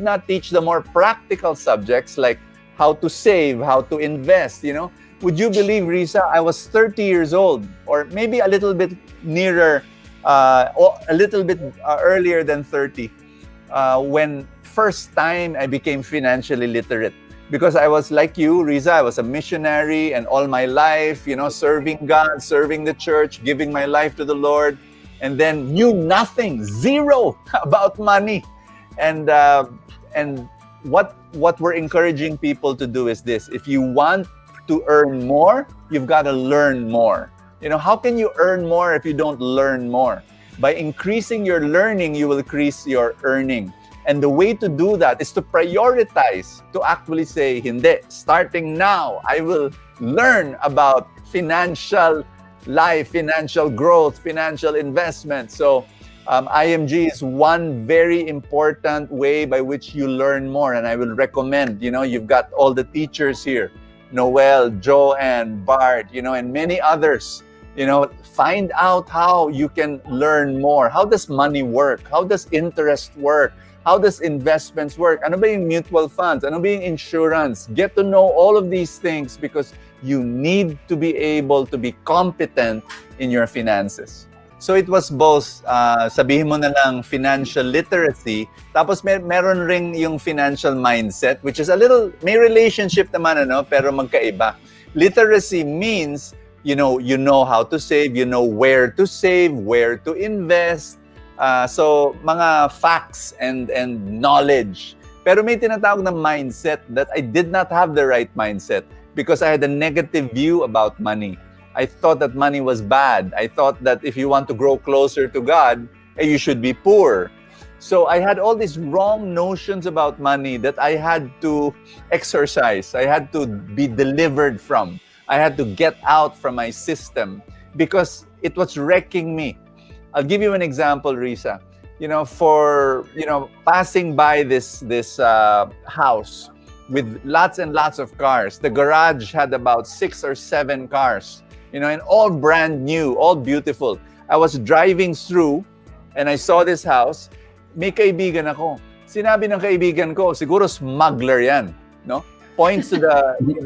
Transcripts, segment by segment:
not teach the more practical subjects like how to save, how to invest, Would you believe, Risa, I was 30 years old, or maybe a little bit nearer, or a little bit earlier than 30, when first time I became financially literate. Because I was like you, Riza, I was a missionary, and all my life, serving God, serving the church, giving my life to the Lord, and then knew nothing, zero about money. And what we're encouraging people to do is this: if you want to earn more, you've got to learn more. How can you earn more if you don't learn more? By increasing your learning, you will increase your earning. And the way to do that is to prioritize, to actually say, hindi, starting now, I will learn about financial life, financial growth, financial investment. So IMG is one very important way by which you learn more. And I will recommend, you've got all the teachers here, Noel, Joanne, Bart, and many others. Find out how you can learn more. How does money work? How does interest work? How does investments work? Ano ba yung mutual funds? Ano ba yung insurance? Get to know all of these things because you need to be able to be competent in your finances. So it was both, sabihin mo na lang financial literacy, tapos meron ring yung financial mindset, which is a little, may relationship naman, pero magkaiba. Literacy means, you know how to save, you know where to save, where to invest, so mga facts and knowledge. Pero may tinatawag na mindset that I did not have the right mindset because I had a negative view about money. I thought that money was bad. I thought that if you want to grow closer to God, you should be poor. So I had all these wrong notions about money that I had to exercise. I had to be delivered from. I had to get out from my system because it was wrecking me. I'll give you an example, Risa. Passing by this house with lots and lots of cars. The garage had about 6 or 7 cars, and all brand new, all beautiful. I was driving through and I saw this house. May kaibigan ako. Sinabi ng kaibigan ko, siguro smuggler yan, no? Points to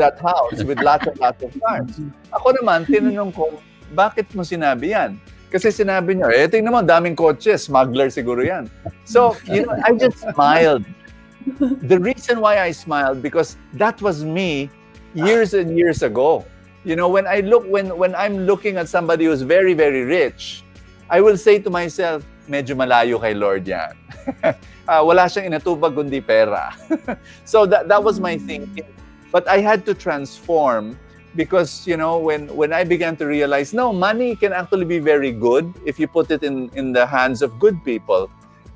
that house with lots of cars. Ako naman, tinanong ko, bakit mo sinabi yan? Kasi sinabi niya, tingnan mo, daming kotse, smuggler siguro yan. So, I just smiled. The reason why I smiled, because that was me years and years ago. When I'm looking at somebody who's very, very rich, I will say to myself, medyo malayo kay Lord yan. Wala siyang inatubag kundi pera. So that was my thinking. But I had to transform because, when I began to realize, no, money can actually be very good if you put it in the hands of good people.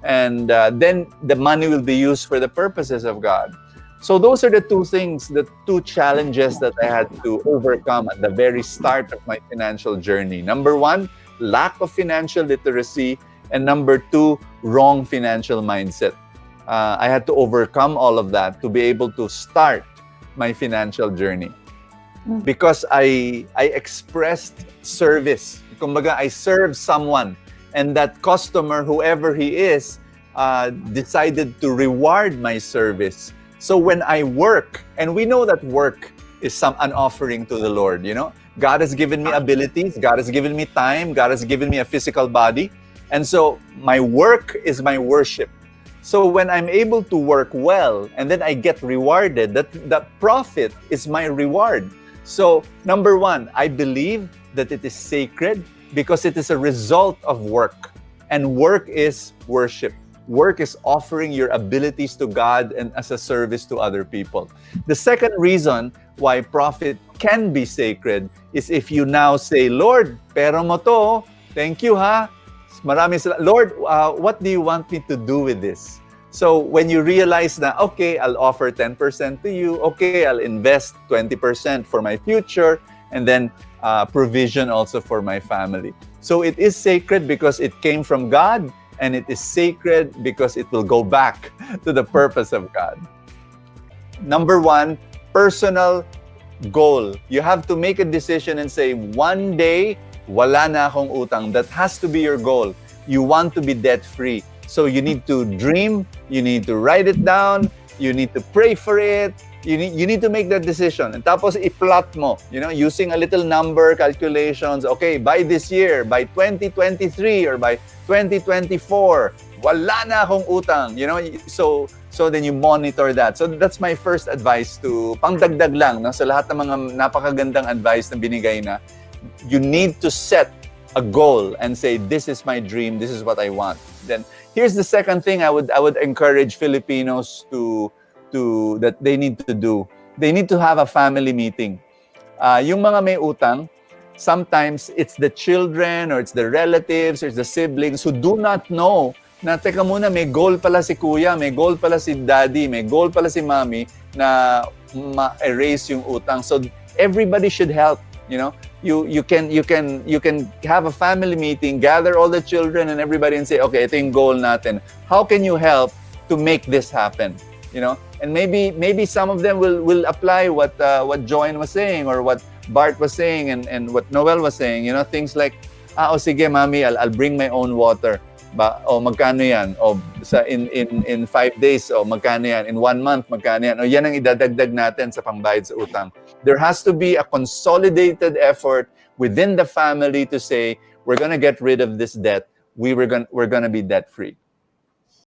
And then the money will be used for the purposes of God. So those are the two things, the two challenges that I had to overcome at the very start of my financial journey. Number 1, lack of financial literacy. And number 2, wrong financial mindset. I had to overcome all of that to be able to start my financial journey. Because I expressed service. Kumbaga, I served someone. And that customer, whoever he is, decided to reward my service. So when I work, and we know that work is an offering to the Lord, God has given me abilities, God has given me time, God has given me a physical body. And so my work is my worship. So when I'm able to work well, and then I get rewarded, that profit is my reward. So number 1, I believe that it is sacred because it is a result of work. And work is worship. Work is offering your abilities to God and as a service to other people. The second reason why profit can be sacred is if you now say, Lord, pera mo to, thank you ha. Maraming salamat. Lord, what do you want me to do with this? So when you realize na, okay, I'll offer 10% to you, okay, I'll invest 20% for my future, and then provision also for my family. So it is sacred because it came from God, and it is sacred because it will go back to the purpose of God. Number 1, personal goal. You have to make a decision and say, one day, wala na akong utang. That has to be your goal. You want to be debt-free. So you need to dream, you need to write it down, you need to pray for it, you need to make that decision. And tapos i-plot mo, using a little number calculations. Okay, by this year, by 2023 or by 2024, wala na akong utang, so then you monitor that. So that's my first advice to pangdagdag lang sa lahat ng mga napakagandang advice na binigay na. You need to set a goal and say, this is my dream, this is what I want. Then here's the second thing I would encourage Filipinos to that they need to do. They need to have a family meeting. Yung mga may utang, sometimes it's the children or it's the relatives or it's the siblings who do not know na teka muna, may goal pala si kuya, may goal pala si daddy, may goal pala si mommy na ma-erase yung utang. So everybody should help. You can have a family meeting, gather all the children and everybody and say, okay, ito yung goal natin. How can you help to make this happen? And maybe some of them will apply what Joanne was saying or what Bart was saying and what Noel was saying. Things like, sige mami, I'll bring my own water. Magkano yan? In 5 days, magkano yan? In 1 month, magkano yan? Yan ang idadagdag natin sa pangbayad sa utang. There has to be a consolidated effort within the family to say, we're gonna get rid of this debt. We're gonna be debt-free.